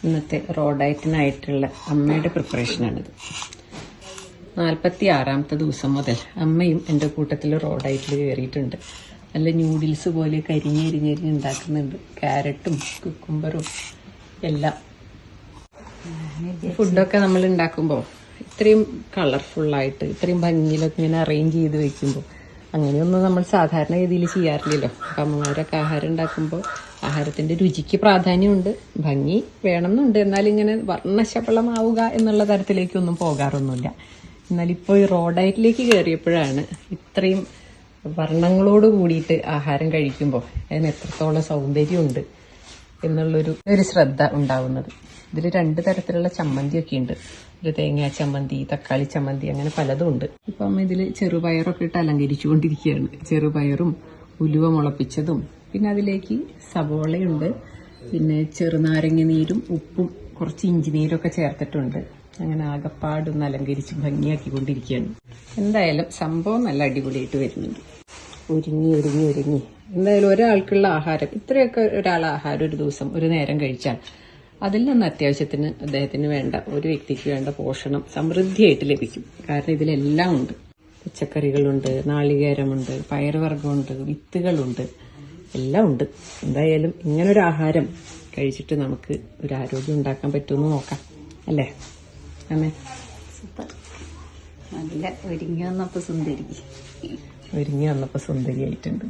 ഇന്നത്തെ റോ ഡയറ്റിനായിട്ടുള്ള അമ്മയുടെ പ്രിപ്പറേഷനാണിത്. 46ാമത്തെ ദിവസം മുതൽ അമ്മയും എൻ്റെ കൂട്ടത്തിൽ റോ ഡയറ്റിൽ കയറിയിട്ടുണ്ട്. നല്ല ന്യൂഡിൽസ് പോലെ കരിഞ്ഞെരിഞ്ഞ് ഉണ്ടാക്കുന്നുണ്ട്. ക്യാരറ്റും കുക്കുംബറും എല്ലാം. ഫുഡൊക്കെ നമ്മൾ ഉണ്ടാക്കുമ്പോൾ ഇത്രയും കളർഫുള്ളായിട്ട് ഇത്രയും ഭംഗിയിലൊക്കെ ഇങ്ങനെ അറേഞ്ച് ചെയ്ത് വെക്കുമ്പോൾ അങ്ങനെയൊന്നും നമ്മൾ സാധാരണ രീതിയിൽ ചെയ്യാറില്ലല്ലോ. അപ്പം അമ്മമാരൊക്കെ ആഹാരം ഉണ്ടാക്കുമ്പോൾ ആഹാരത്തിൻ്റെ രുചിക്ക് പ്രാധാന്യമുണ്ട്, ഭംഗി വേണമെന്നുണ്ട്. എന്നാൽ ഇങ്ങനെ വർണ്ണശബളമാവുക എന്നുള്ള തരത്തിലേക്കൊന്നും പോകാറൊന്നുമില്ല. എന്നാൽ ഇപ്പോൾ ഈ റോ ഡയറ്റിലേക്ക് കയറിയപ്പോഴാണ് ഇത്രയും വർണ്ണങ്ങളോട് കൂടിയിട്ട് ആഹാരം കഴിക്കുമ്പോൾ അതിന് എത്രത്തോളം സൗന്ദര്യമുണ്ട് എന്നുള്ളൊരു ശ്രദ്ധ ഉണ്ടാവുന്നത്. ഇതിൽ 2 തരത്തിലുള്ള ചമ്മന്തിയൊക്കെ ഉണ്ട്. ഒരു തേങ്ങാ ചമ്മന്തി, തക്കാളി ചമ്മന്തി, അങ്ങനെ പലതും ഉണ്ട്. ഇപ്പം അമ്മ ഇതിൽ ചെറുപയറൊക്കെ ഇട്ട് അലങ്കരിച്ചുകൊണ്ടിരിക്കുകയാണ്. ചെറുപയറും ഉലുവ മുളപ്പിച്ചതും, പിന്നെ അതിലേക്ക് സവോളയുണ്ട്, പിന്നെ ചെറുനാരങ്ങ നീരും ഉപ്പും കുറച്ച് ഇഞ്ചി നീരൊക്കെ ചേർത്തിട്ടുണ്ട്. അങ്ങനെ ആകപ്പാടൊന്ന് അലങ്കരിച്ച് ഭംഗിയാക്കിക്കൊണ്ടിരിക്കുകയാണ്. എന്തായാലും സംഭവം നല്ല അടിപൊളിയായിട്ട് വരുന്നുണ്ട്. ഒരുങ്ങി എന്തായാലും ഒരാൾക്കുള്ള ആഹാരം, ഇത്രയൊക്കെ ഒരാൾ ആഹാരം ഒരു ദിവസം ഒരു നേരം കഴിച്ചാൽ അതിൽ നിന്ന് അത്യാവശ്യത്തിന് അദ്ദേഹത്തിന് വേണ്ട, ഒരു വ്യക്തിക്ക് വേണ്ട പോഷണം സമൃദ്ധിയായിട്ട് ലഭിക്കും. കാരണം ഇതിലെല്ലാം ഉണ്ട്. പച്ചക്കറികളുണ്ട്, നാളികേരമുണ്ട്, പയറുവർഗ്ഗമുണ്ട്, വിത്തുകളുണ്ട്, എല്ലാം ഉണ്ട്. എന്തായാലും ഇങ്ങനൊരു ആഹാരം കഴിച്ചിട്ട് നമുക്ക് ഒരു ആരോഗ്യം ഉണ്ടാക്കാൻ പറ്റുമെന്ന് നോക്കാം, അല്ലേ അമ്മേ? സൂപ്പർ. നല്ല ഒരുങ്ങി വന്നപ്പോൾ സുന്ദരിയായിട്ടുണ്ട്.